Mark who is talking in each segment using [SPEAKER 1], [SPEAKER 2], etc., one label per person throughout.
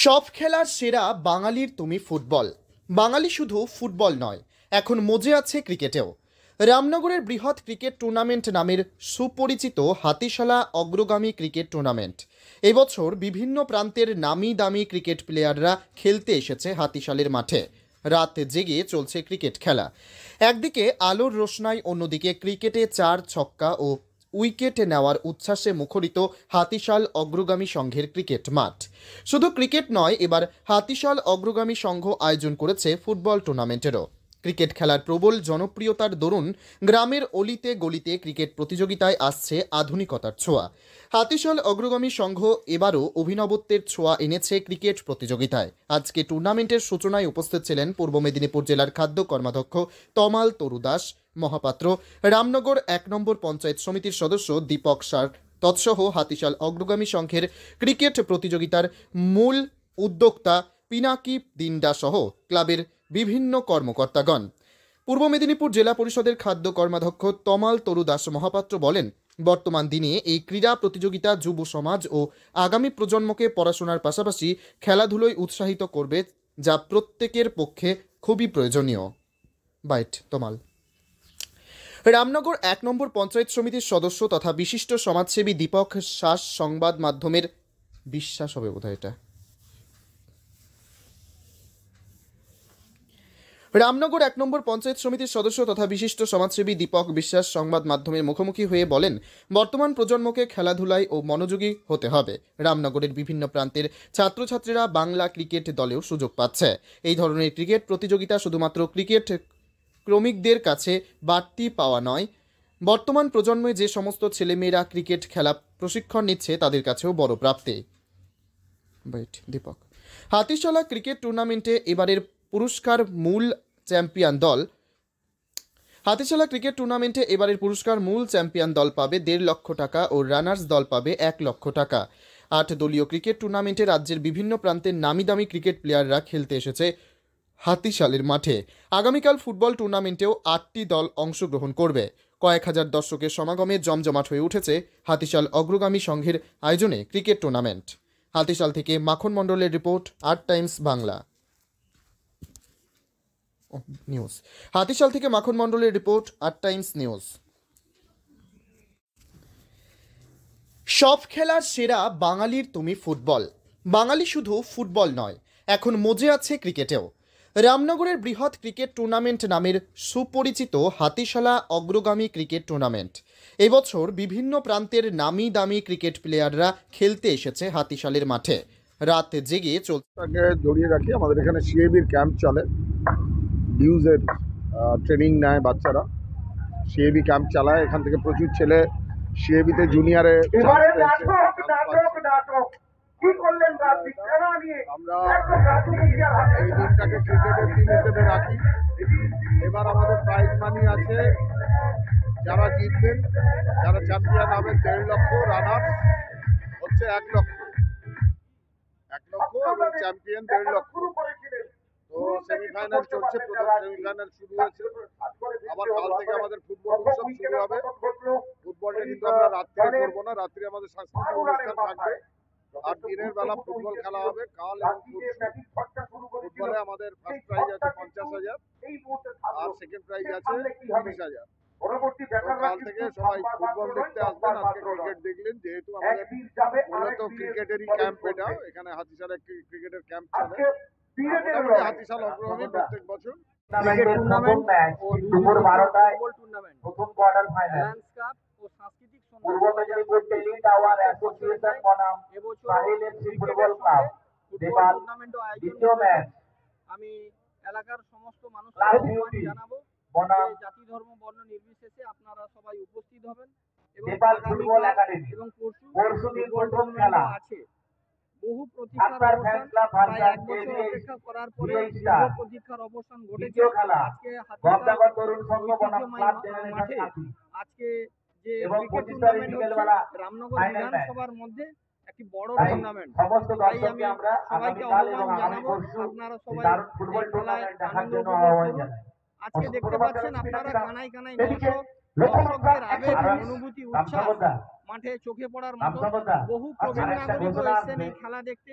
[SPEAKER 1] সব খেলার সেরা বাঙালির তুমি ফুটবল। বাঙালি শুধু ফুটবল নয়, এখন মজে আছে ক্রিকেটেও। রামনগরের বৃহৎ ক্রিকেট টুর্নামেন্ট নামের সুপরিচিত হাতিশালা অগ্রগামী ক্রিকেট টুর্নামেন্ট এবছর বিভিন্ন প্রান্তের নামি দামি ক্রিকেট প্লেয়াররা খেলতে এসেছে হাতিশালের মাঠে। রাত জেগে চলছে ক্রিকেট খেলা। একদিকে আলোর রোশনাই, অন্যদিকে ক্রিকেটে 4 ছক্কা ও উইকেট নেওয়ার উচ্ছ্বাসে মুখরিত হাতিশাল অগ্রগামী সংঘের ক্রিকেট মাঠ। শুধু ক্রিকেট নয়, এবার হাতিশাল অগ্রগামী সংঘ আয়োজন করেছে ফুটবল টুর্নামেন্টেরও। ক্রিকেট খেলার প্রবল জনপ্রিয়তার দরুন গ্রামের অলিতে গলিতে ক্রিকেট প্রতিযোগিতায় আসছে আধুনিকতার ছোঁয়া। হাতিশাল অগ্রগামী সংঘ এবারও অভিনবত্বের ছোঁয়া এনেছে ক্রিকেট প্রতিযোগিতায়। আজকে টুর্নামেন্টের সূচনায় উপস্থিত ছিলেন পূর্ব মেদিনীপুর জেলার খাদ্য কর্মাধ্যক্ষ তমাল তরুদাস মহাপাত্র, রামনগর 1 নম্বর পঞ্চায়েত সমিতির সদস্য দীপক সার তৎসহ হাতিশাল অগ্রগামী সংঘের ক্রিকেট প্রতিযোগিতার মূল উদ্যোক্তা পিনাকি দিন্ডা সহ ক্লাবের বিভিন্ন কর্মকর্তাগণ। পূর্ব মেদিনীপুর জেলা পরিষদের খাদ্য কর্মাধ্যক্ষ তমাল তরুদাস মহাপাত্র বলেন, বর্তমান দিনে এই ক্রীড়া প্রতিযোগিতা যুব সমাজ ও আগামী প্রজন্মকে পড়াশোনার পাশাপাশি খেলাধুলোয় উৎসাহিত করবে, যা প্রত্যেকের পক্ষে খুবই প্রয়োজনীয়। বাইট তমাল। রামনগর 1 নম্বর পঞ্চায়েত সমিতির সদস্য তথা বিশিষ্ট সমাজসেবী দীপক সাস সংবাদ মাধ্যমের বিশ্বাস হবে বোধহয় এটা। রামনগর 1 নম্বর পঞ্চায়েত সমিতির সদস্য তথা বিশিষ্ট সমাজসেবী দীপক বিশ্বাস সংবাদ মাধ্যমের মুখোমুখি হয়ে বলেন, বর্তমান প্রজন্মকে খেলাধুলায় ও মনোযোগী হতে হবে। রামনগরের বিভিন্ন প্রান্তের ছাত্রছাত্রীরা বাংলা ক্রিকেট দলেও সুযোগ পাচ্ছে। এই ধরনের ক্রিকেট প্রতিযোগিতা শুধুমাত্র ক্রিকেট ক্রমিকদের কাছে বাড়তি পাওয়া নয়, বর্তমান প্রজন্মে যে সমস্ত ছেলেমেয়েরা ক্রিকেট খেলা প্রশিক্ষণ নিচ্ছে তাদের কাছেও বড় প্রাপ্তি। দীপক। হাতিশালা ক্রিকেট টুর্নামেন্টে এবারের পুরস্কার মূল চ্যাম্পিয়ন দল হাতিশালা ক্রিকেট টুর্নামেন্টে এবারের পুরস্কার মূল চ্যাম্পিয়ন দল পাবে 1.5 লক্ষ টাকা ও রানার্স দল পাবে 1 লক্ষ টাকা। 8 দলীয় ক্রিকেট টুর্নামেন্টে রাজ্যের বিভিন্ন প্রান্তের নামি দামি ক্রিকেট প্লেয়াররা খেলতে এসেছে হাতিশালের মাঠে। আগামীকাল ফুটবল টুর্নামেন্টেও 8টি দল অংশগ্রহণ করবে। কয়েক হাজার দর্শকের সমাগমে জমজমাট হয়ে উঠেছে হাতিশাল অগ্রগামী সংঘের আয়োজনে ক্রিকেট টুর্নামেন্ট। হাতিশাল থেকে মাখন মণ্ডলের report, 8 Times Bangla news. Hatishal থেকে মাখন মণ্ডলের রিপোর্ট, 8 টাইমস নিউজ। সব খেলার সেরা বাঙালির তুমি ফুটবল। বাঙালি শুধু ফুটবল নয়, এখন মজে আছে ক্রিকেটেও। রামনগরের বৃহৎ ক্রিকেট টুর্নামেন্ট নামের সুপরিচিত হাতিশালা অগ্রগামী ক্রিকেট টুর্নামেন্ট এবছর বিভিন্ন প্রান্তের নামি দামি ক্রিকেট প্লেয়াররা খেলতে এসেছে হাতিশালের মাঠে। রাত জেগে চলতে
[SPEAKER 2] জড়িয়ে রাখি। আমাদের এখানে সিএবির ক্যাম্প চলে, ডিউজের ট্রেনিং নেয় বাচ্চারা, সিএবি ক্যাম্প চালায়। এখান থেকে প্রচুর ছেলে সিএবিতে জুনিয়রে আমরা এই দিনটাকে ক্রিকেটের দিন হিসেবে রাখি। এবার আমাদের প্রাইজ মানি আছে, যারা জিতবেন, যারা চ্যাম্পিয়ন হবেন 1.5 লক্ষ, রানার্স হচ্ছে 1 লক্ষ এবং চ্যাম্পিয়ন 1.5 লক্ষ। তো সেমিফাইনাল চলছে, প্রথম সেমিফাইনাল শুরু হয়েছে। আবার কাল থেকে আমাদের ফুটবল উৎসব শুরু হবে। ফুটবলটা কিন্তু আমরা রাত্রে করবো না, রাত্রে আমাদের সাংস্কৃতিক অনুষ্ঠান থাকবে আর দিনের বেলা ফুটবল খেলা হবে। কাল এবং ফুটবলে আমাদের ফার্স্ট প্রাইজ আছে 50,000 আর সেকেন্ড প্রাইজ আছে 30,000। কাল থেকে সবাই ফুটবল দেখতে আসবেন। আজকে ক্রিকেট দেখলেন, যেহেতু আমাদের মূলত ক্রিকেটেরই ক্যাম্প এটা। এখানে হাতিশালে ক্রিকেটের ক্যাম্প চলে। হাতিশাল অগ্রগামী প্রত্যেক বছর
[SPEAKER 3] আমি এলাকার সমস্ত মানুষকে জানাবো, জাতি ধর্ম বর্ণ নির্বিশেষে আপনারা সবাই উপস্থিত হবেন এবং পরশু আছে। বহু প্রতীক্ষার অবসান, প্রায় 1 বছর অপেক্ষা করার পরে প্রতীক্ষার অবসান ঘটেছে। আজকে হাতিশাল মাঠে আজকে যে ক্রিকেট টুর্নামেন্ট হচ্ছে রামনগর বিধানসভার মধ্যে একটি বড় টুর্নামেন্ট। তাই আমি সবাইকে আহ্বান জানাবো, আপনারা সবাই খেলায় আনন্দ উপভোগ করুন। আজকে দেখতে পাচ্ছেন আপনারা কানায় কানায় দর্শকদের আবেগ, অনুভূতি, উচ্ছ্বাস মাঠে চোখে পড়ার মতো। বহু প্রবীণ নাগরিকও এসেছেন এই খেলা দেখতে।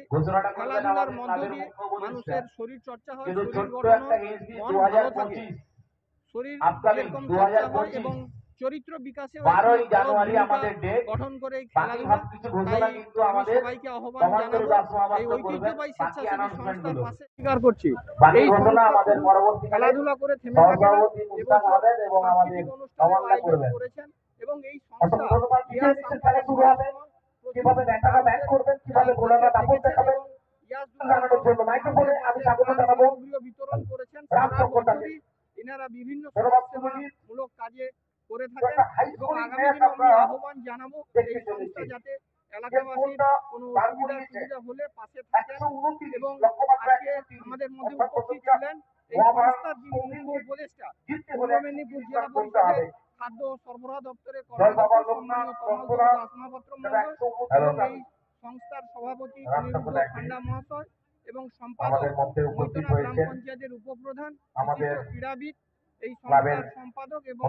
[SPEAKER 3] খেলাধুলার মধ্য দিয়ে মানুষের শরীর চর্চা হয়, শরীর গঠন হয়, মন ভালো থাকে। শরীর যেরকম চর্চা হয় এবং চরিত্র বিকাশে গঠন করে এই খেলাধুলা। তাই আমি সবাইকে আহ্বান জানাবো এই ঐতিহ্যবাহী স্বেচ্ছাসেবী সংস্থার পাশে স্বীকার করছি। এই সংস্থা শুধু খেলাধুলা করে থেমে থাকে না, এবং সাংস্কৃতিক অনুষ্ঠানের আয়োজন করেছেন এবং এই সংস্থা ইয়াস আম্পানের কিভাবে করবেন, কিভাবে গোলাটা দাপট দেখাবেন, সামগ্রী বিতরণ করেছেন। সারা বছরই এনারা বিভিন্ন সমাজসেবামূলক কাজে করে থাকেন এবং আগামী দিনে আমি আহ্বান জানাবো এই সংস্থা যাতে এলাকাবাসীর কোনো সুবিধা হলে পাশে থাকেন। এবং আজকে আমাদের মধ্যে উপস্থিত ছিলেন এই সংস্থার যিনি মুখ্য উপদেষ্টা, পূর্ব মেদিনীপুর জেলা পরিষদের খাদ্য ও সরবরাহ দপ্তরের কর্মকর্তা সম্মানীয় তমাল দাস মহাপাত্র মহোদয় এবং এই সংস্থার সভাপতি অনিরুদ্ধ খান্ডা মহাশয় এবং সম্পাদক মৈতনা গ্রাম পঞ্চায়েতের উপপ্রধান, বিশিষ্ট ক্রীড়াবিদ, এই সংস্থার সম্পাদক এবং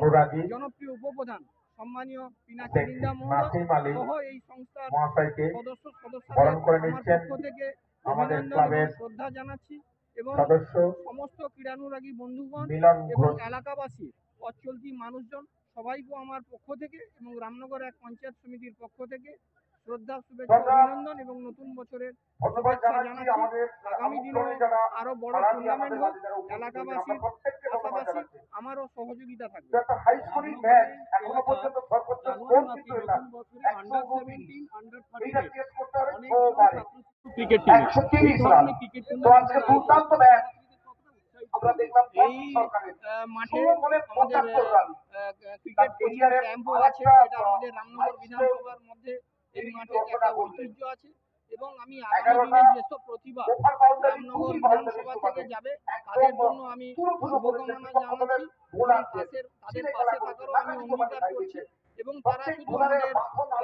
[SPEAKER 3] জনপ্রিয় উপপ্রধান সম্মানীয় পিনাকি লিন্ডা মহোদয় সহ এই সংস্থার সদস্যদের আমার পক্ষ থেকে অভিনন্দন এবং শ্রদ্ধা জানাচ্ছি এবং সমস্ত ক্রীড়ানুরাগী বন্ধুগণ এবং এলাকাবাসী, পথ চলতি মানুষজন সবাইকে আমার পক্ষ থেকে এবং রামনগর এক পঞ্চায়েত সমিতির পক্ষ থেকে শ্রদ্ধা, শুভেচ্ছা, অভিনন্দন এবং নতুন বছরের শুভেচ্ছা জানাচ্ছি। আগামী দিনে আরো বড় টুর্নামেন্ট হোক, এলাকাবাসীর পাশাপাশি আমারও সহযোগিতা থাকবে। ক্রিকেট এই মাঠে আমাদের ক্রিকেট কোচিং ক্যাম্পও আছে। এটা আমাদের রামনগর বিধানসভার মধ্যে এই মাঠে একটা ঐতিহ্য আছে এবং আমি আগামী দিনে যেসব প্রতিভা রামনগর বিধানসভা থেকে যাবে তাদের জন্য আমি শুভকামনা জানাচ্ছি এবং তাদের পাশে থাকারও আমি অঙ্গীকার করছি এবং তারা শুধু আমাদের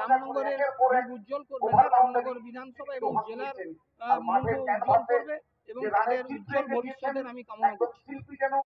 [SPEAKER 3] রামনগরের উজ্জ্বল করবে না, রামনগর বিধানসভা এবং জেলার মুখ উজ্জ্বল করবে এবং তাদের উজ্জ্বল ভবিষ্যতের আমি কামনা করছি।